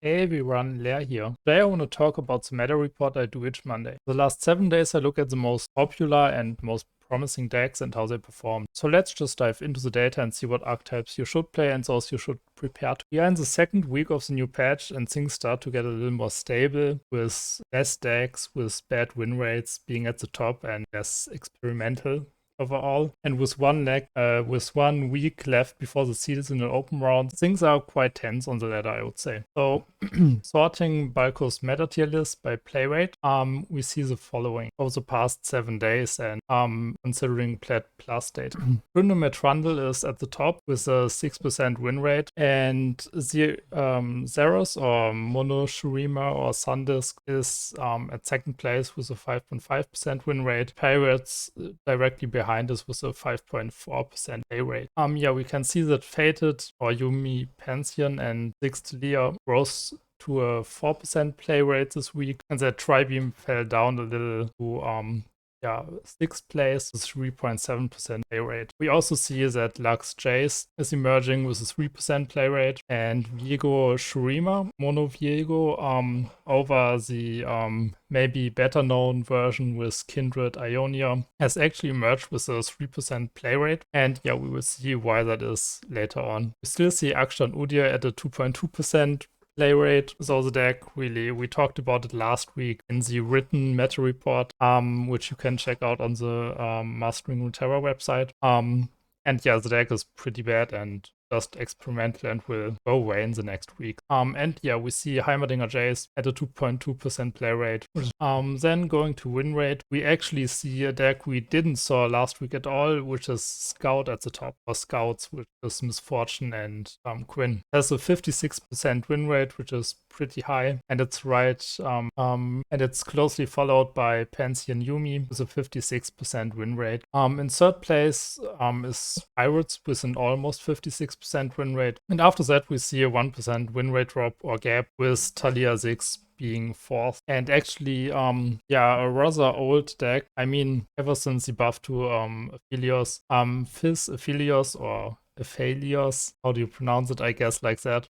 Hey everyone, Leer here. Today I want to talk about the meta report I do each Monday. The last 7 days I look at the most popular and most promising decks and how they perform. So let's just dive into the data and see what archetypes you should play and those you should prepare to. We are in the second week of the new patch and things start to get a little more stable with less decks, with bad win rates being at the top and less experimental overall. And with with 1 week left before the season in an open round, things are quite tense on the ladder, I would say. So sorting Balco's meta tier list by play rate, we see the following over the past 7 days and considering Plat Plus data. Random Trundle is at the top with a 6% win rate, and the Zeros or Mono Shurima or Sundisk is at second place with a 5.5% win rate. Pirates directly behind us with a 5.4% A rate. Yeah, we can see that Fated or Yumi Pantheon and Sixth Leer rose to a 4% play rate this week, and that Tribeam fell down a little to 6th place with 3.7% play rate. We also see that Lux Jace is emerging with a 3% play rate, and Viego Shurima, Mono Viego, over the maybe better known version with Kindred Ionia, has actually emerged with a 3% play rate. And yeah, we will see why that is later on. We still see Akshan Udyr at a 2.2% play rate. So the deck, really, we talked about it last week in the written meta report, which you can check out on the Mastering Runeterra website. And yeah, the deck is pretty bad and just experimental and will go away in the next week. And yeah, we see Heimerdinger Jace at a 2.2% play rate. Then going to win rate, we actually see a deck we didn't saw last week at all, which is Scout at the top, or Scouts, which is Misfortune and Quinn. Has a 56% win rate, which is pretty high, and it's and it's closely followed by Pantheon Yumi with a 56% win rate. In third place is Pirates with an almost 56% win rate, and after that we see a 1% win rate drop or gap with Talia 6 being fourth. And actually, yeah, a rather old deck. I mean, ever since the buff to Aphelios, Fizz Aphelios or Aphelios, how do you pronounce it? I guess like that.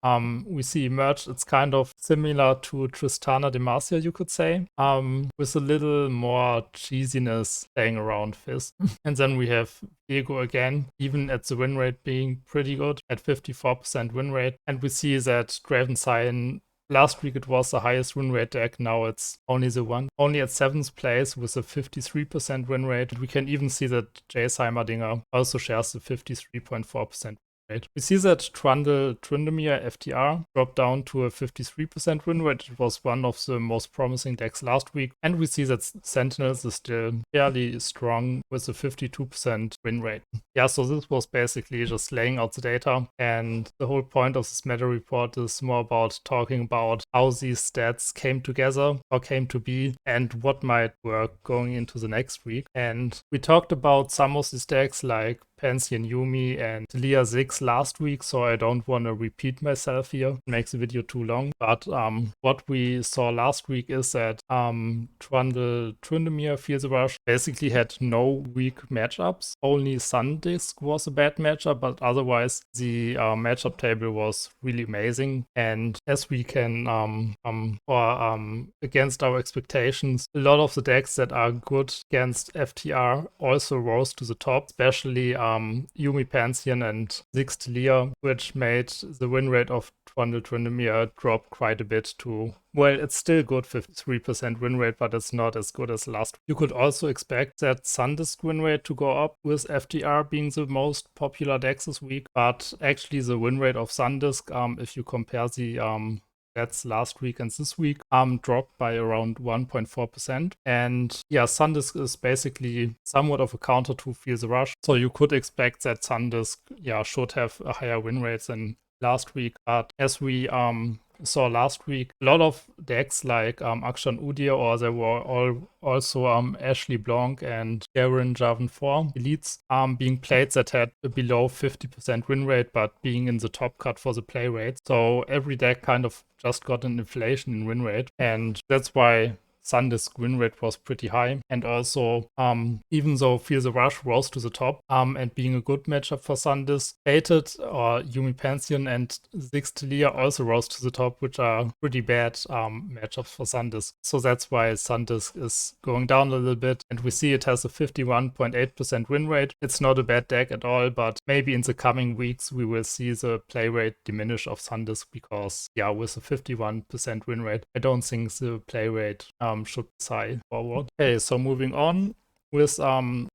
We see emerged. It's kind of similar to Tristana Demacia, you could say, with a little more cheesiness playing around Fizz. And then we have Viego again, even at the win rate being pretty good at 54% win rate. And we see that Draven Scion, last week it was the highest win rate deck, now it's only at 7th place with a 53% win rate. We can even see that Jace Heimerdinger also shares the 53.4% rate. We see that Tryndamere FTR dropped down to a 53% win rate. It was one of the most promising decks last week. And we see that Sentinels is still fairly strong with a 52% win rate. Yeah, so this was basically just laying out the data. And the whole point of this meta report is more about talking about how these stats came together or came to be and what might work going into the next week. And we talked about some of these decks like Pantheon Yumi and Leer 6 last week, so I don't want to repeat myself here. It makes the video too long. But what we saw last week is that Tryndamere Feels the Rush basically had no weak matchups. Only Sundisk was a bad matchup, but otherwise the matchup table was really amazing. And as we can, against our expectations, a lot of the decks that are good against FTR also rose to the top, especially Yumi Pantheon and Sixth Leer, which made the win rate of Tryndamere drop quite a bit to, well, it's still good 53% win rate, but it's not as good as last. You could also expect that Sundisk win rate to go up with FTR being the most popular decks this week, but actually the win rate of Sundisk, if you compare the that's last week and this week, dropped by around 1.4%. And yeah, Sundisk is basically somewhat of a counter to Feel the Rush. So you could expect that Sundisk, yeah, should have a higher win rate than last week. But as we saw last week, a lot of decks like Akshan Udyr, or there were also Ashley Blanc and Garen Javan 4 elites being played that had a below 50% win rate, but being in the top cut for the play rate. So every deck kind of just got an inflation in win rate, and that's why Sandisk win rate was pretty high. And also, even though Feel the Rush rose to the top, and being a good matchup for Sandisk, Fated or Yumi Pantheon and Ziggs Leer also rose to the top, which are pretty bad matchups for Sandisk. So that's why Sandisk is going down a little bit. And we see it has a 51.8% win rate. It's not a bad deck at all, but maybe in the coming weeks we will see the play rate diminish of Sandisk because, yeah, with a 51% win rate, I don't think the play rate should be high forward. Okay, so moving on. With PHDE,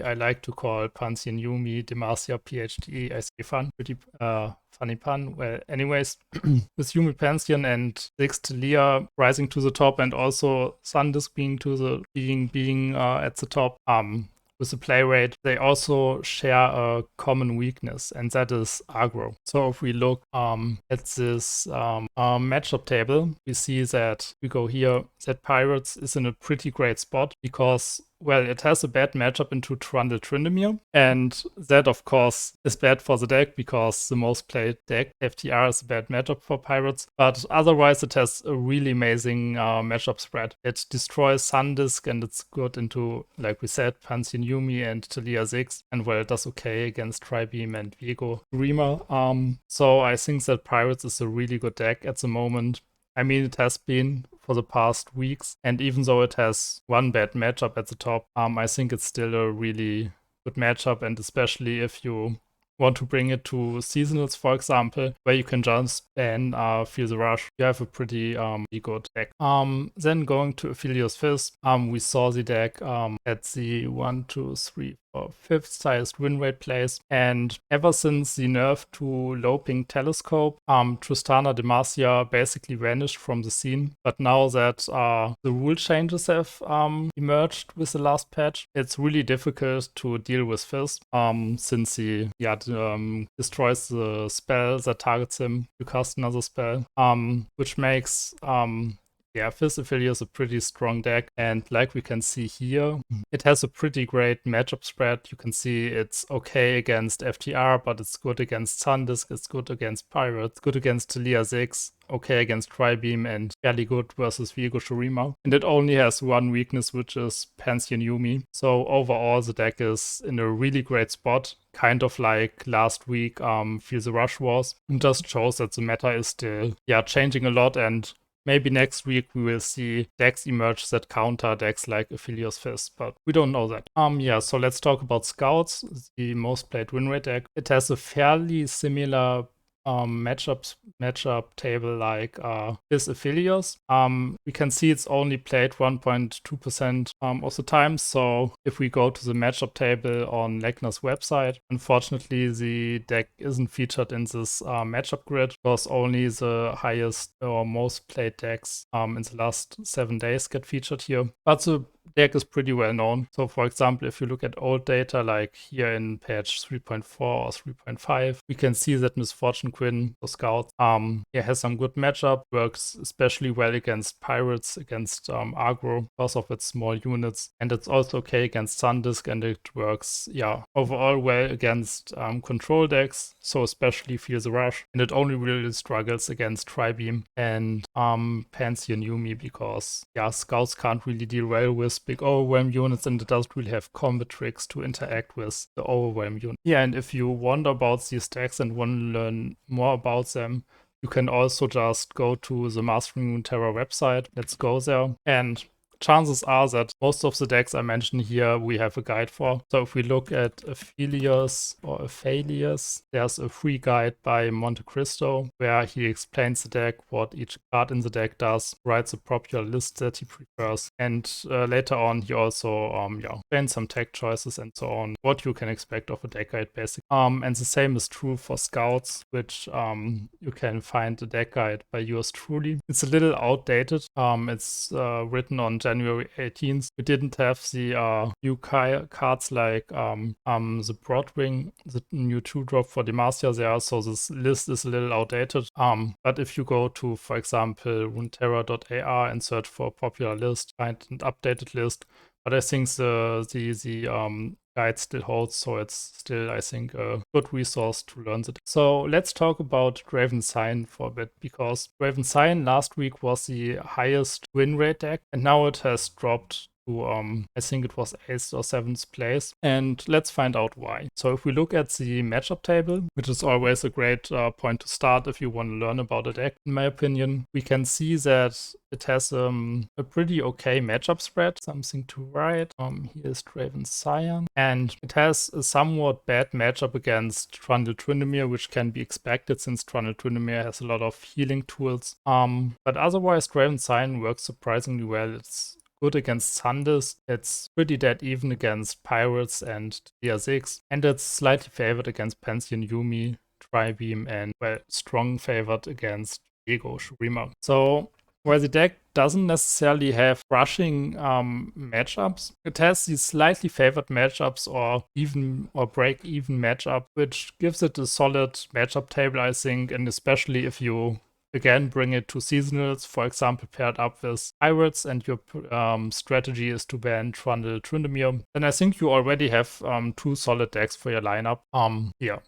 I like to call Pantheon Yumi Demacia PHDE. I say fun, pretty funny pun. Well, anyways, with Yumi Pantheon and Ziggs Leer rising to the top, and also Sandisk being at the top, with the play rate, they also share a common weakness, and that is aggro. So if we look at this matchup table, we see that we go here, that Pirates is in a pretty great spot because, well, it has a bad matchup into Trundle Tryndamere, and that, of course, is bad for the deck because the most played deck, FTR, is a bad matchup for Pirates, but otherwise it has a really amazing matchup spread. It destroys Sandisk, and it's good into, like we said, Pantheon Yumi and Talia Ziggs, and well, it does okay against Tribeam and Viego Shurima. So I think that Pirates is a really good deck at the moment. I mean, it has been for the past weeks, and even though it has one bad matchup at the top, I think it's still a really good matchup, and especially if you want to bring it to seasonals, for example, where you can just ban Feel the Rush, you have a pretty good deck. Then going to Aphelios Fist, we saw the deck at the 1, 2, 3, 4, 5th highest win rate place, and ever since the nerf to Low Ping Telescope, Tristana Demacia basically vanished from the scene. But now that the rule changes have emerged with the last patch, it's really difficult to deal with Fist, since he destroys the spell that targets him to cast another spell, which makes Fist Aphelios a pretty strong deck, and like we can see here, it has a pretty great matchup spread. You can see it's okay against FTR, but it's good against Sandisk, it's good against Pirates, good against Talia Ziggs, okay against Tribeam, and fairly good versus Viego Shurima. And it only has one weakness, which is Pantheon Yumi. So overall, the deck is in a really great spot, kind of like last week Feel the Rush was. It just shows that the meta is still changing a lot, and maybe next week we will see decks emerge that counter decks like Aphelios Fist, but we don't know that. So let's talk about Scouts, the most played win rate deck. It has a fairly similar matchup table like this Aphelios. We can see it's only played 1.2% of the time. So if we go to the matchup table on Legner's website, unfortunately the deck isn't featured in this matchup grid because only the highest or most played decks in the last 7 days get featured here. But the deck is pretty well known. So for example, if you look at old data like here in patch 3.4 or 3.5, we can see that Misfortune Quinn, the Scout, has some good matchup, works especially well against Pirates, against aggro because of its small units, and it's also okay against Sandisk, and it works overall well against control decks, so especially Feel the Rush, and it only really struggles against Tribeam and Pantheon Yumi because Scouts can't really deal well with big overwhelm units, and it doesn't really have combat tricks to interact with the overwhelm unit. And if you wonder about these decks and want to learn more about them, you can also just go to the Mastering Runeterra website. Let's go there. And chances are that most of the decks I mentioned here we have a guide for. So if we look at Aphelios or Aphelios, there's a free guide by Monte Cristo where he explains the deck, what each card in the deck does, writes a popular list that he prefers, and later on he also explains some tech choices and so on, what you can expect of a deck guide basically. And the same is true for Scouts, which you can find the deck guide by yours truly. It's a little outdated. It's written on January 18th. We didn't have the new cards like the Broadwing, the new 2-drop for Demacia there, so this list is a little outdated. But if you go to, for example, runeterra.ar and search for a popular list, find an updated list. But I think the guide still holds, so it's still, I think, a good resource to learn the deck. So let's talk about Draven Sign for a bit, because Draven Sign last week was the highest win rate deck, and now it has dropped to, I think it was 8th or 7th place, and let's find out why. So if we look at the matchup table, which is always a great point to start if you want to learn about a deck, in my opinion, we can see that it has a pretty okay matchup spread, something to write. Here's Draven Scion, and it has a somewhat bad matchup against Trundle Tryndamere, which can be expected since Trundle Tryndamere has a lot of healing tools. But otherwise, Draven Scion works surprisingly well. It's good against Sandis, it's pretty dead even against Pirates and DR6, and it's slightly favored against Pantheon Yumi, Tribeam, and, well, strong favored against Viego Shurima. So while the deck doesn't necessarily have crushing matchups, it has these slightly favored matchups or break even matchup, which gives it a solid matchup table, I think, and especially if you again bring it to seasonals, for example, paired up with Pirates, and your strategy is to ban Trundle Tryndamere, then I think you already have 2 solid decks for your lineup.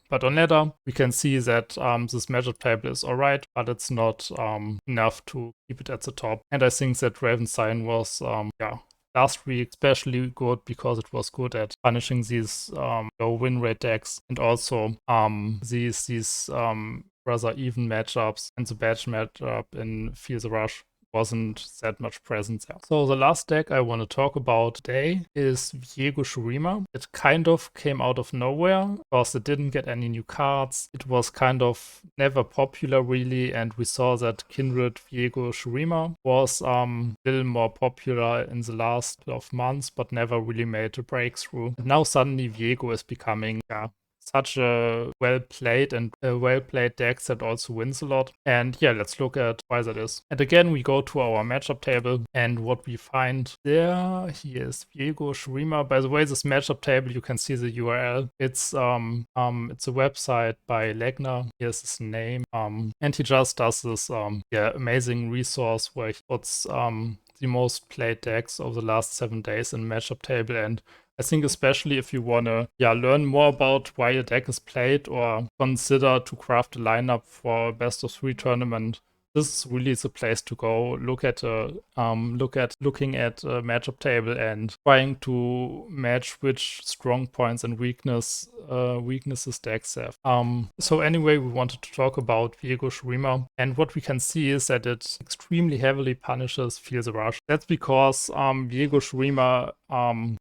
But on ladder, we can see that this matchup table is alright, but it's not enough to keep it at the top. And I think that Draven Sign was last week especially good because it was good at punishing these low win rate decks, and also these rather even matchups, and the bad matchup in Feel the Rush wasn't that much present there. So the last deck I want to talk about today is Viego Shurima. It kind of came out of nowhere because it didn't get any new cards. It was kind of never popular really, and we saw that Kindred Viego Shurima was a little more popular in the last 12 months, but never really made a breakthrough. And now suddenly Viego is becoming such a well-played deck that also wins a lot. And let's look at why that is. And again, we go to our matchup table, and what we find there, here is Viego Shurima. By the way, this matchup table, you can see the URL. It's a website by Legner. Here's his name. And he just does this amazing resource where he puts the most played decks over the last 7 days in matchup table. And I think especially if you want to learn more about why a deck is played or consider to craft a lineup for a best of 3 tournament, this is really the place to go. Looking at a matchup table and trying to match which strong points and weaknesses decks have. So anyway, we wanted to talk about Viego Shurima, and what we can see is that it extremely heavily punishes Feel the Rush. That's because Viego Shurima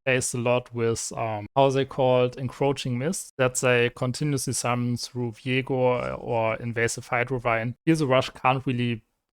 plays a lot with how they called encroaching mist, that they continuously summon through Viego or invasive Hydrovine. Feel the Rush can't really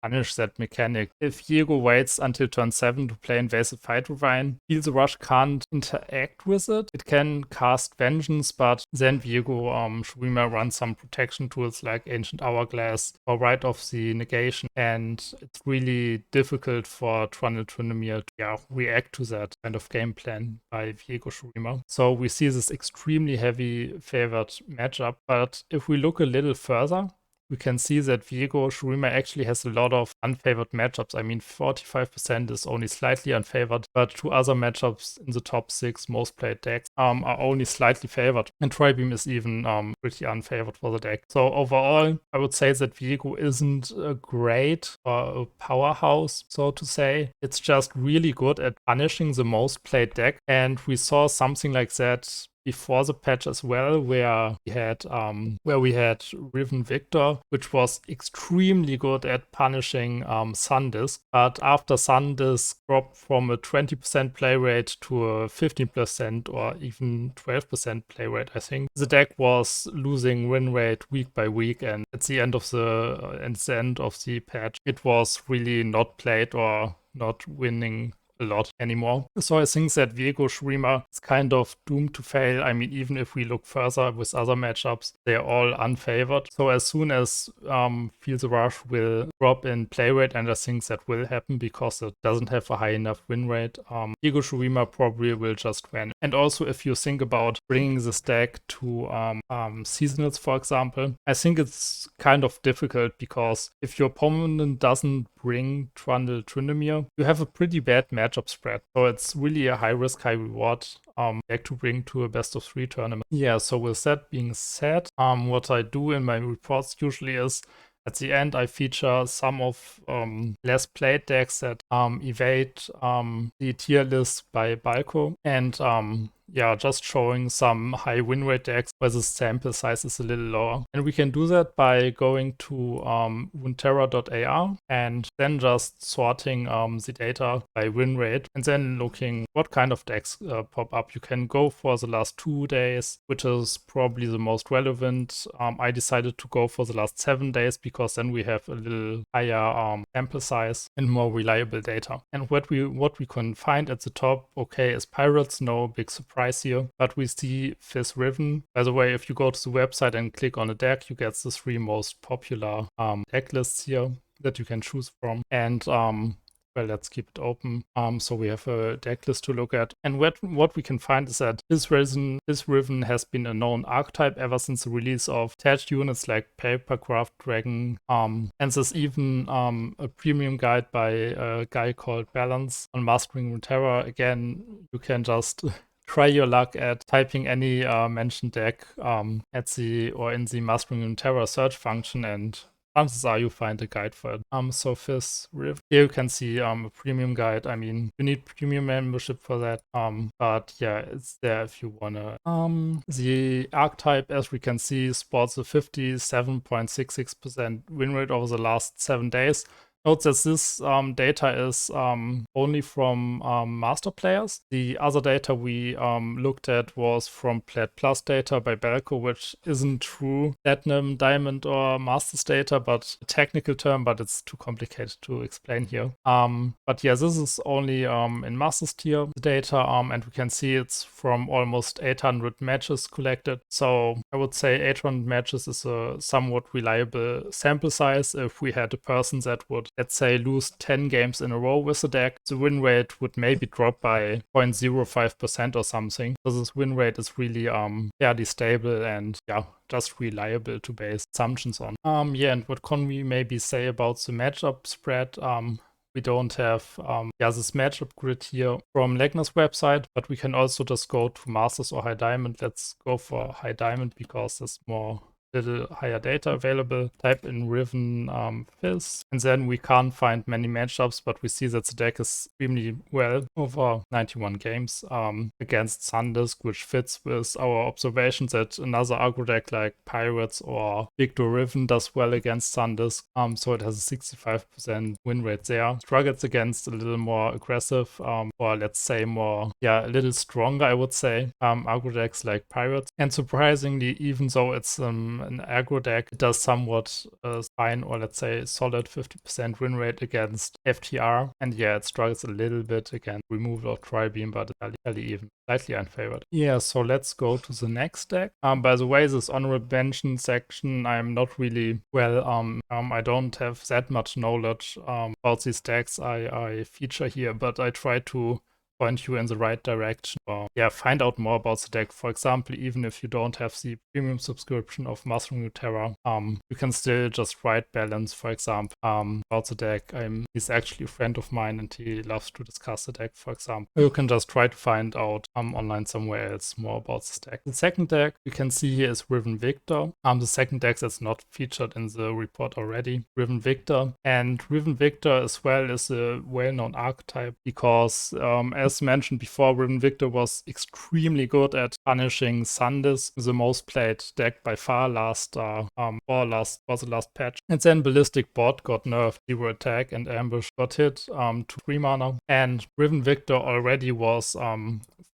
punish that mechanic. If Viego waits until turn 7 to play invasive Hydrovine, Feel the Rush can't interact with it. It can cast Vengeance, but then Viego Shurima runs some protection tools like Ancient Hourglass or Rite of the Negation, and it's really difficult for Trundle Tryndamere to react to that kind of game plan by Viego Shurima. So we see this extremely heavy favored matchup, but if we look a little further, we can see that Viego Shurima actually has a lot of unfavored matchups. I mean, 45% is only slightly unfavored, but 2 other matchups in the top 6 most played decks are only slightly favored. And Tribeam is even pretty unfavored for the deck. So overall, I would say that Viego isn't a great or a powerhouse, so to say. It's just really good at punishing the most played deck. And we saw something like that before the patch as well, where we had Riven Victor, which was extremely good at punishing Sundisk. But after Sundisk dropped from a 20% play rate to a 15% or even 12% play rate, I think, the deck was losing win rate week by week, and at the end of the patch, it was really not played or not winning a lot anymore. So I think that Viego Shurima is kind of doomed to fail. I mean, even if we look further with other matchups, they're all unfavored. So as soon as Feel the Rush will drop in play rate, and I think that will happen because it doesn't have a high enough win rate, Viego Shurima probably will just vanish. And also, if you think about bringing this deck to seasonals, for example, I think it's kind of difficult because if your opponent doesn't bring Trundle Tryndamere, you have a pretty bad matchup spread. So it's really a high risk, high reward deck to bring to a best of 3 tournament. Yeah, so with that being said, what I do in my reports usually is at the end, I feature some of less played decks that evade the tier list by Balco, and yeah, just showing some high win rate decks where the sample size is a little lower. And we can do that by going to Runeterra.ar and then just sorting the data by win rate and then looking what kind of decks pop up. You can go for the last 2 days, which is probably the most relevant. I decided to go for the last 7 days because then we have a little higher sample size and more reliable data. And what we can find at the top, okay, is Pirates, no big surprise here, but we see Fizz Riven. By the way, if you go to the website and click on a deck, you get the 3 most popular deck lists here that you can choose from. And well, let's keep it open. So we have a deck list to look at. And what we can find is that this Riven has been a known archetype ever since the release of attached units like Papercraft Dragon. And there's even a premium guide by a guy called Balance on Mastering Runeterra. Again, you can just try your luck at typing any mentioned deck at the or in the Mastering Runeterra search function, and chances are you find a guide for it. So Fizz Riven. Here you can see a premium guide. I mean, you need premium membership for that. But yeah, it's there if you wanna. The archetype, as we can see, sports a 57.66% win rate over the last 7 days. Note that this data is only from master players. The other data we looked at was from Plat Plus data by Balco, which isn't true Platinum, Diamond, or Masters data, but a technical term, but it's too complicated to explain here. But yeah, this is only in Masters tier data, and we can see it's from almost 800 matches collected. So I would say 800 matches is a somewhat reliable sample size. If we had a person that would, let's say, lose 10 games in a row with the deck, the win rate would maybe drop by 0.05% or something. So this win rate is really fairly stable and yeah, just reliable to base assumptions on. Yeah, and what can we maybe say about the matchup spread? We don't have this matchup grid here from Legner's website, but we can also just go to Masters or High Diamond. Let's go for High Diamond because there's little higher data available. Type in Riven Fizz, and then we can't find many matchups, but we see that the deck is extremely well over 91 games against Sundisk, which fits with our observations that another aggro deck like Pirates or Victor Riven does well against Sundisk. So it has a 65% win rate there. Struggles against a little more aggressive or let's say more, a little stronger, I would say, aggro decks like Pirates. And surprisingly, even though it's an aggro deck, it does somewhat fine, or let's say solid 50% win rate against FTR. And yeah, it struggles a little bit against removal of Tri-Beam, but it's fairly even, slightly unfavored. Yeah, so let's go to the next deck. By the way, this honorable mention section, I'm not really, I don't have that much knowledge about these decks I feature here, but I try to point you in the right direction or find out more about the deck. For example, even if you don't have the premium subscription of Mastering Runeterra, you can still just write Balance, for example, about the deck. He's actually a friend of mine and he loves to discuss the deck, for example. You can just try to find out online somewhere else more about this deck. The second deck you can see here is Riven Victor. The second deck that's not featured in the report already, Riven Victor. And Riven Victor as well is a well-known archetype because as mentioned before, Riven Victor was extremely good at punishing Sundisk, the most played deck by far for the last patch. And then Ballistic Bot got nerfed, 0 attack, and Ambush got hit to 3 mana. And Riven Victor already was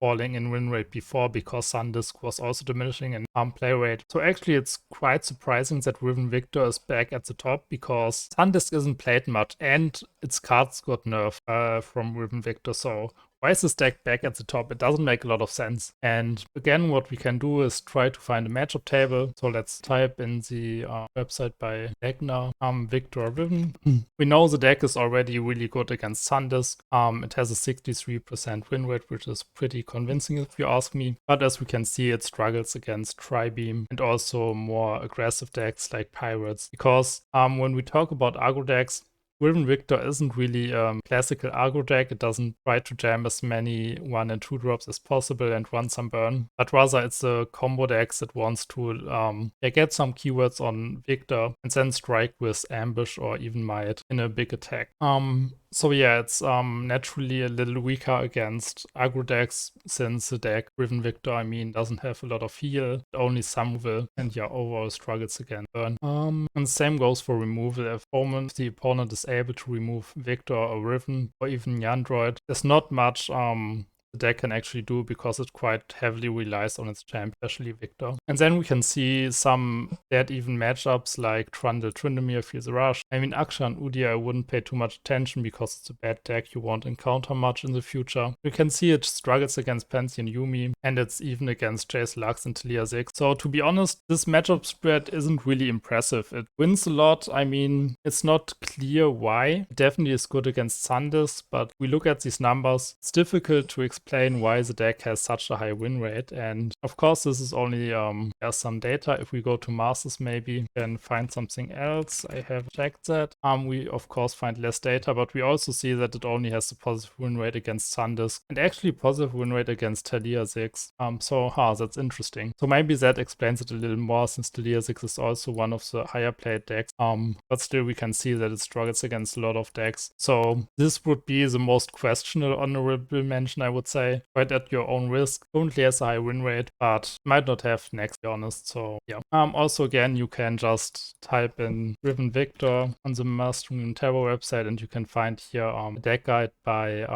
falling in win rate before because Sundisk was also diminishing in play rate. So actually it's quite surprising that Riven Victor is back at the top because Sundisk isn't played much and its cards got nerfed from Riven Victor. So why is this deck back at the top? It doesn't make a lot of sense. And again, what we can do is try to find a matchup table. So let's type in the website by Legner, Victor Riven. We know the deck is already really good against Sundisk. It has a 63% win rate, which is pretty convincing if you ask me. But as we can see, it struggles against Tri-Beam and also more aggressive decks like Pirates. Because when we talk about aggro decks, Riven Victor isn't really classical aggro deck. It doesn't try to jam as many 1 and 2 drops as possible and run some burn, but rather it's a combo deck that wants to get some keywords on Victor and then strike with ambush or even might in a big attack. So yeah, it's naturally a little weaker against aggro decks, since the deck Riven Victor, I mean, doesn't have a lot of heal, only some will, and yeah, overall struggles against burn. And the same goes for removal. If the opponent is able to remove Victor or Riven or even Yandroid, there's not much the deck can actually do, because it quite heavily relies on its champ, especially Victor. And then we can see some dead even matchups like Trundle Tryndamere, Feel the Rush. I mean, Aksha and Udyr I wouldn't pay too much attention, because it's a bad deck you won't encounter much in the future. You can see it struggles against Pantheon Yuumi, and it's even against Jace Lux and Talia 6. So to be honest, this matchup spread isn't really impressive. It wins a lot. I mean, it's not clear why. It definitely is good against Sandisk, but we look at these numbers, it's difficult to explain why the deck has such a high win rate. And of course, this is only some data. If we go to Masters, maybe we can find something else. I have checked that. We of course find less data, but we also see that it only has a positive win rate against Sandisk and actually positive win rate against Talia 6. That's interesting. So maybe that explains it a little more, since Talia 6 is also one of the higher played decks. But still we can see that it struggles against a lot of decks. So this would be the most questionable honorable mention, I would say. Quite at your own risk. Currently has a high win rate, but might not have next, to be honest. So yeah. Also again, you can just type in Riven Victor on the Runeterra website, and you can find here a deck guide by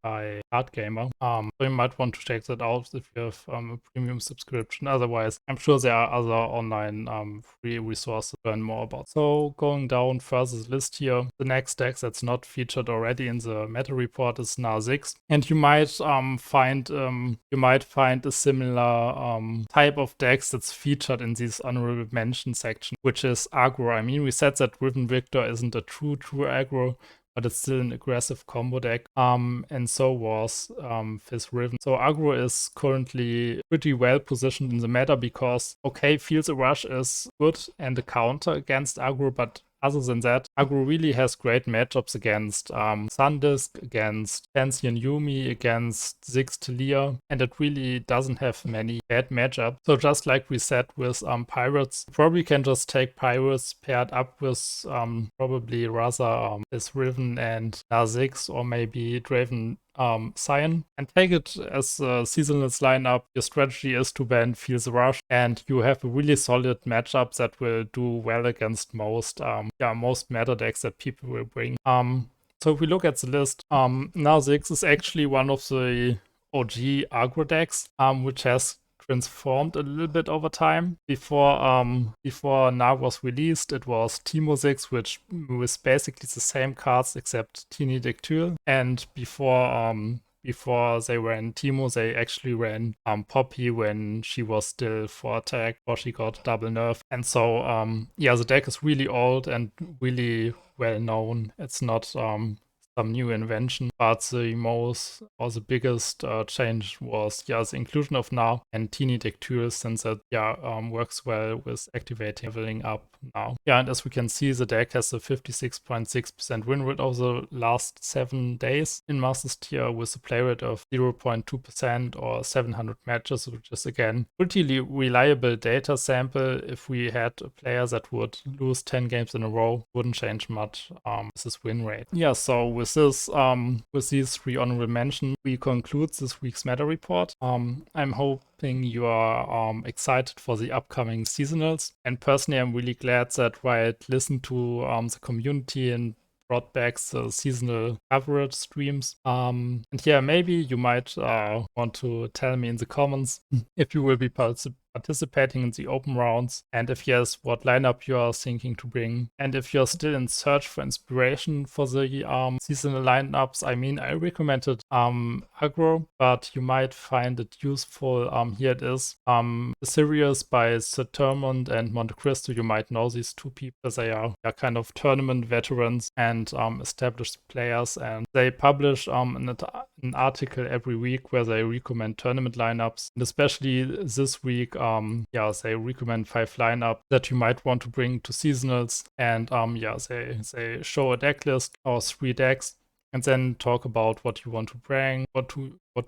Hardgamer. So you might want to check that out if you have a premium subscription. Otherwise, I'm sure there are other online free resources to learn more about. So going down further the list here, the next deck that's not featured already in the meta report is Kha'Zix, and you might find a similar type of decks that's featured in this honorable mention section, which is aggro. I mean, we said that Riven Victor isn't a true aggro, but it's still an aggressive combo deck, and so was Fizz Riven. So aggro is currently pretty well positioned in the meta, because, okay, Feel the Rush is good and a counter against aggro, but other than that, aggro really has great matchups against Sandisk, against Pantheon Yuumi, against Ziggs Talia, and it really doesn't have many bad matchups. So just like we said with Pirates, you probably can just take Pirates paired up with probably rather this Riven and Kha'Zix, or maybe Draven Cyan, and take it as a seasonless lineup. Your strategy is to ban Feel the Rush, and you have a really solid matchup that will do well against most meta decks that people will bring. So if we look at the list, Kha'Zix is actually one of the OG aggro decks, which has transformed a little bit over time. Before Na was released, it was Teemo 6, which was basically the same cards except Teeny Dictyl. And before they ran Teemo, they actually ran Poppy when she was still 4 attack, or she got double nerf. And so the deck is really old and really well known. It's not some new invention, but the biggest change was the inclusion of Na and Teeny Dictyl, since it works well with activating leveling up now. And as we can see, the deck has a 56.6% win rate over the last 7 days in Masters tier, with a play rate of 0.2% or 700 matches, which is again pretty reliable data sample. If we had a player that would lose 10 games in a row, wouldn't change much with this win rate. So with these 3 honorable mentions, we conclude this week's meta report. I'm hoping you are excited for the upcoming seasonals, and personally I'm really glad that Riot listened to the community and brought back the seasonal coverage streams. And maybe you might want to tell me in the comments if you will be participating in the open rounds, and if yes, what lineup you are thinking to bring, and if you're still in search for inspiration for the seasonal lineups. I mean, I recommended aggro, but you might find it useful. Here it is. Sirius by Sirturmund and Monte Cristo. You might know these 2 people. They are kind of tournament veterans and established players, and they publish an article every week where they recommend tournament lineups. And especially this week, yeah, they recommend 5 lineup that you might want to bring to seasonals, and yeah, they show a deck list or 3 decks, and then talk about what you want to bring, what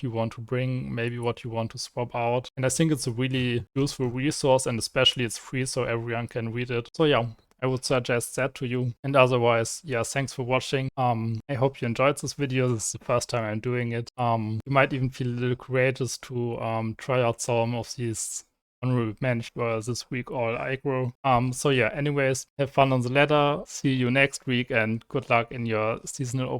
you want to bring, maybe what you want to swap out. And I think it's a really useful resource, and especially it's free, so everyone can read it. So yeah, I would suggest that to you. And otherwise, yeah, thanks for watching. I hope you enjoyed this video. This is the first time I'm doing it. You might even feel a little courageous to try out some of these honorable mention this week all aggro. So yeah, anyways, have fun on the ladder. See you next week, and good luck in your seasonal open.